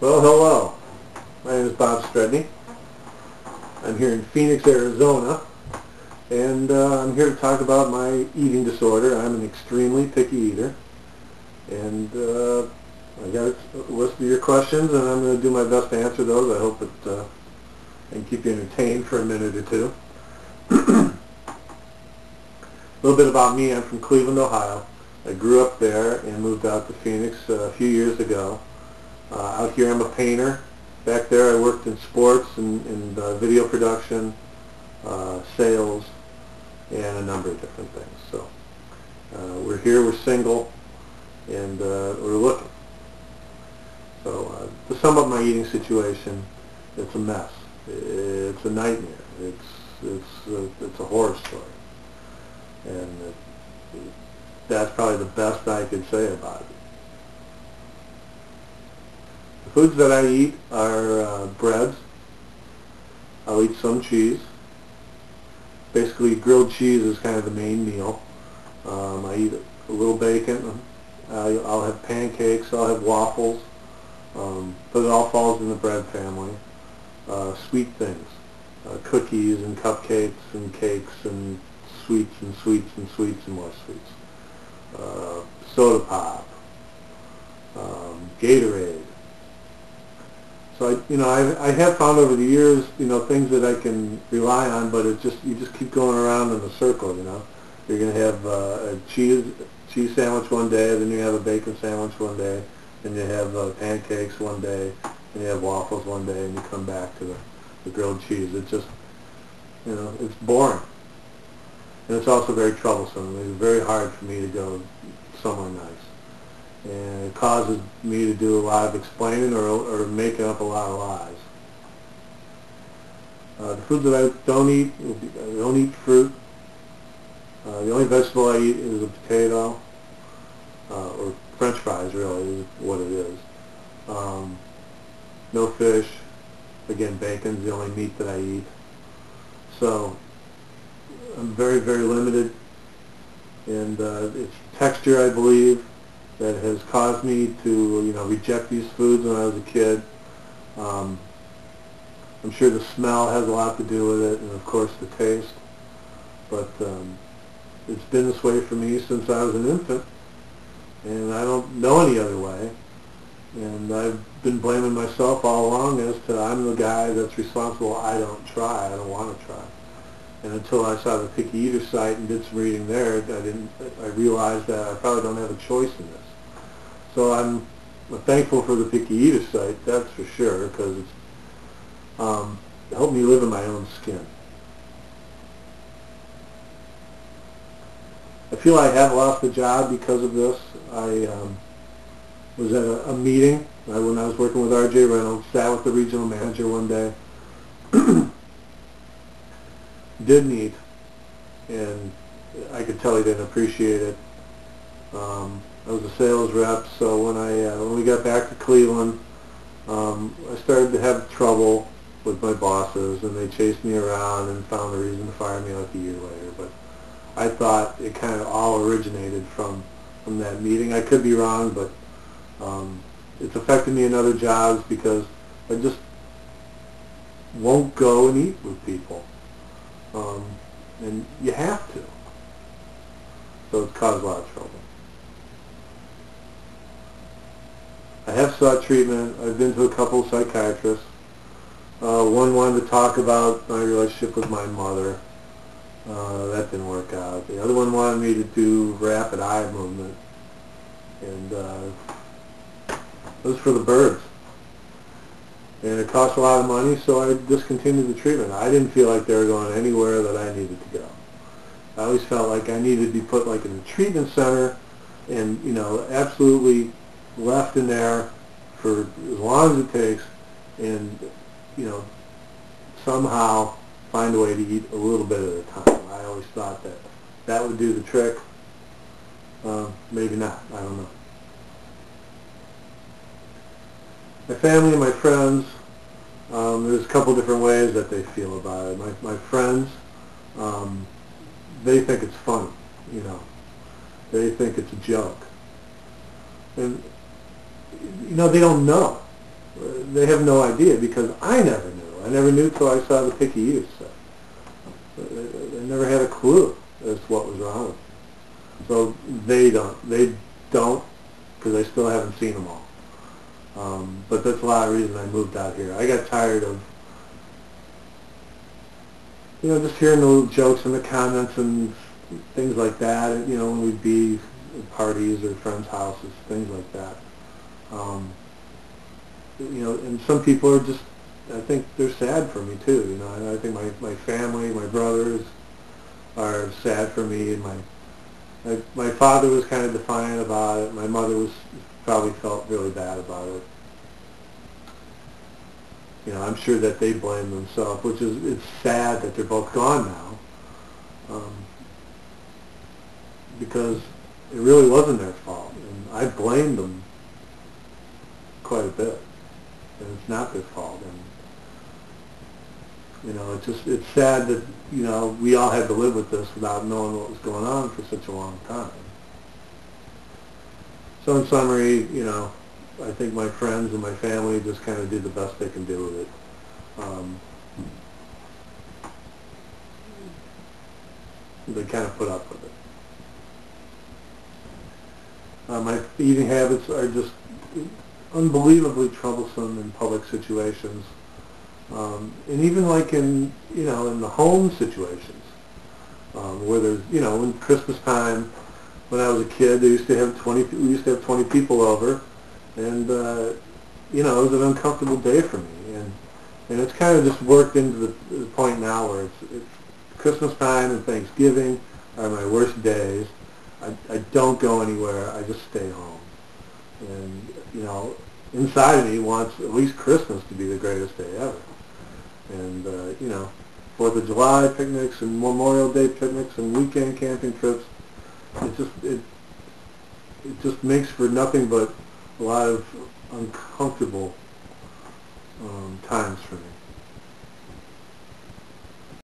Well, hello. My name is Bob Stredney. I'm here in Phoenix, Arizona, and I'm here to talk about my eating disorder. I'm an extremely picky eater, and I got a list of your questions, and I'm going to do my best to answer those. I hope that I can keep you entertained for a minute or two. A little bit about me. I'm from Cleveland, Ohio. I grew up there and moved out to Phoenix a few years ago. Out here I'm a painter. Back there I worked in sports and video production, sales, and a number of different things. So we're here, we're single, and we're looking. So to sum up my eating situation, it's a mess. It's a nightmare. It's a horror story. And that's probably the best I could say about it. The foods that I eat are breads. I'll eat some cheese. Basically, grilled cheese is kind of the main meal. I eat a little bacon. I'll have pancakes. I'll have waffles. But it all falls in the bread family. Sweet things. Cookies and cupcakes and cakes and sweets and sweets and sweets and more sweets. Soda pop. Gatorade. So I have found over the years, things that I can rely on, but you just keep going around in a circle. You're going to have a cheese sandwich one day, then you have a bacon sandwich one day, then you have pancakes one day, and you have waffles one day, and you come back to the grilled cheese. It's just, it's boring, and it's also very troublesome. It's very hard for me to go somewhere nice. And it causes me to do a lot of explaining or making up a lot of lies. The foods that I don't eat, I don't eat fruit. The only vegetable I eat is a potato, or French fries really is what it is. No fish. Again, bacon's the only meat that I eat. So I'm very, very limited. And it's texture, I believe, that has caused me to, reject these foods when I was a kid. I'm sure the smell has a lot to do with it, and of course the taste. But it's been this way for me since I was an infant, and I don't know any other way. And I've been blaming myself all along as to I'm the guy that's responsible. I don't try. I don't want to try. And until I saw the Picky Eater site and did some reading there, I realized that I probably don't have a choice in this. So I'm thankful for the Picky Eater site, that's for sure, because it's helped me live in my own skin. I feel I have lost the job because of this. I was at a meeting when I was working with R.J. Reynolds, sat with the regional manager one day, didn't eat, and I could tell he didn't appreciate it. I was a sales rep, so when we got back to Cleveland, I started to have trouble with my bosses, and they chased me around and found a reason to fire me like a year later. But I thought it kind of all originated from that meeting. I could be wrong, but it's affected me in other jobs because I just won't go and eat with people. And you have to. So it's caused a lot of trouble. I have sought treatment. I've been to a couple of psychiatrists. One wanted to talk about my relationship with my mother. That didn't work out. The other one wanted me to do rapid eye movement. And it was for the birds. And it cost a lot of money, so I discontinued the treatment. I didn't feel like they were going anywhere that I needed to go. I always felt like I needed to be put like in a treatment center and, absolutely left in there for as long as it takes and, somehow find a way to eat a little bit at a time. I always thought that would do the trick. Maybe not. I don't know. My family and my friends, there's a couple different ways that they feel about it. My friends, they think it's funny, They think it's a joke. And, they don't know. they have no idea because I never knew. I never knew till I saw the picky eater stuff. They never had a clue as to what was wrong with them. So they don't, because I still haven't seen them all. But that's a lot of reason I moved out here. I got tired of, just hearing the little jokes in the comments and things like that, when we'd be at parties or friends' houses, things like that. And some people are just, I think they're sad for me too, and I think my family, my brothers are sad for me, and my father was kind of defiant about it. My mother probably felt really bad about it. I'm sure that they blame themselves, which it's sad that they're both gone now, because it really wasn't their fault, and I blamed them quite a bit, and it's not their fault. And it's sad that we all had to live with this without knowing what was going on for such a long time. So in summary, I think my friends and my family just kind of did the best they can do with it. They kind of put up with it. My eating habits are just unbelievably troublesome in public situations, and even like in the home situations, where there's in Christmas time. When I was a kid, we used to have 20 people over, and it was an uncomfortable day for me, and it's kind of just worked into the point now where it's Christmas time and Thanksgiving are my worst days. I don't go anywhere. I just stay home, and inside of me wants at least Christmas to be the greatest day ever, and 4th of July picnics and Memorial Day picnics and weekend camping trips. It just makes for nothing but a lot of uncomfortable times for me.